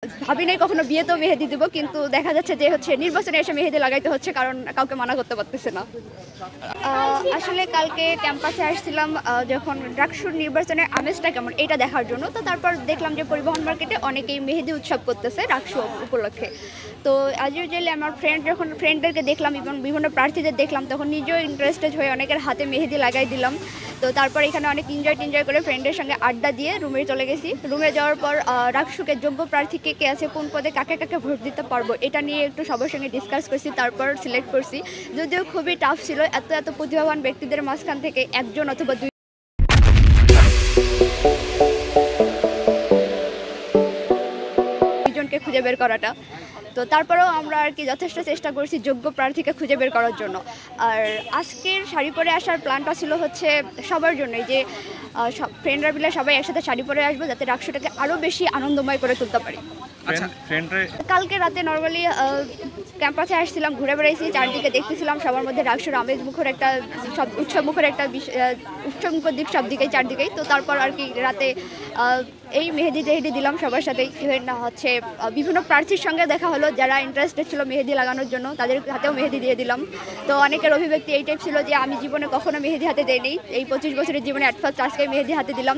ভাবি নাই কখনো বিয়েতেও মেহেদি দিব, কিন্তু দেখা যাচ্ছে যে নির্বাচনে এসে মেহেদি লাগাইতে হচ্ছে, কারণ কাউকে মানা করতে পারতেছে না। আসলে কালকে ক্যাম্পাসে আসছিলাম যখন ডাকসুর নির্বাচনের আমেজটা কেমন এটা দেখার জন্য। তো তারপর দেখলাম যে পরিবহন মার্কেটে অনেকেই মেহেদি উৎসব করতেছে ডাকসু উপলক্ষে। তো আজ ইউজুয়ালি আমার ফ্রেন্ডদেরকে দেখলাম এবং বিভিন্ন প্রার্থীদের দেখলাম, তখন নিজেও ইন্টারেস্টেড হয়ে অনেকের হাতে মেহেদি লাগাই দিলাম। তো তারপর এখানে অনেক এনজয় করে ফ্রেন্ডের সঙ্গে আড্ডা দিয়ে রুমে চলে গেছি। রুমে যাওয়ার পর ডাকসুকে যোগ্য প্রার্থী কে আছে, কোন পদে কাকে কাকে ভোট দিতে পারবো, এটা নিয়ে একটু সবার সঙ্গে ডিসকাস করছি, তারপর সিলেক্ট করছি। যদিও খুবই টাফ ছিল, এত প্রতিভাবান ব্যক্তিদের মাঝখান থেকে একজন অথবা দুইজনকে খুঁজে বের করাটা। তো তারপরেও আমরা আর কি যথেষ্ট চেষ্টা করছি যোগ্য প্রার্থীকে খুঁজে বের করার জন্য। আর আজকের শাড়ি পরে আসার প্ল্যানটা ছিল হচ্ছে সবার জন্যই, যে সব ফ্রেন্ডরা মিলে সবাই একসাথে শাড়ি পরে আসবো, যাতে ডাকসুটাকে আরও বেশি আনন্দময় করে তুলতে পারি। কালকে রাতে নর্মালি ক্যাম্পাসে আসছিলাম, ঘুরে বেড়াইছি, চারদিকে দেখতেছিলাম সবার মধ্যে ডাকসুর আমেজ মুখর একটা উৎসবমুখর একটা উৎসবমুখর দিক সব দিকেই চারদিকেই। তো তারপর আর কি রাতে এই মেহেদি টেহেদি দিলাম সবার সাথে। না হচ্ছে বিভিন্ন প্রার্থীর সঙ্গে দেখা হলো যারা ইন্টারেস্টেড ছিল মেহেদি লাগানোর জন্য, তাদের হাতেও মেহেদি দিয়ে দিলাম। তো অনেকের অভিব্যক্তি এই টাইপ ছিল যে আমি জীবনে কখনো মেহেদি হাতে দেইনি, এই 25 বছরের জীবনে অ্যাট ফার্স্ট আজকে মেহেদি হাতে দিলাম।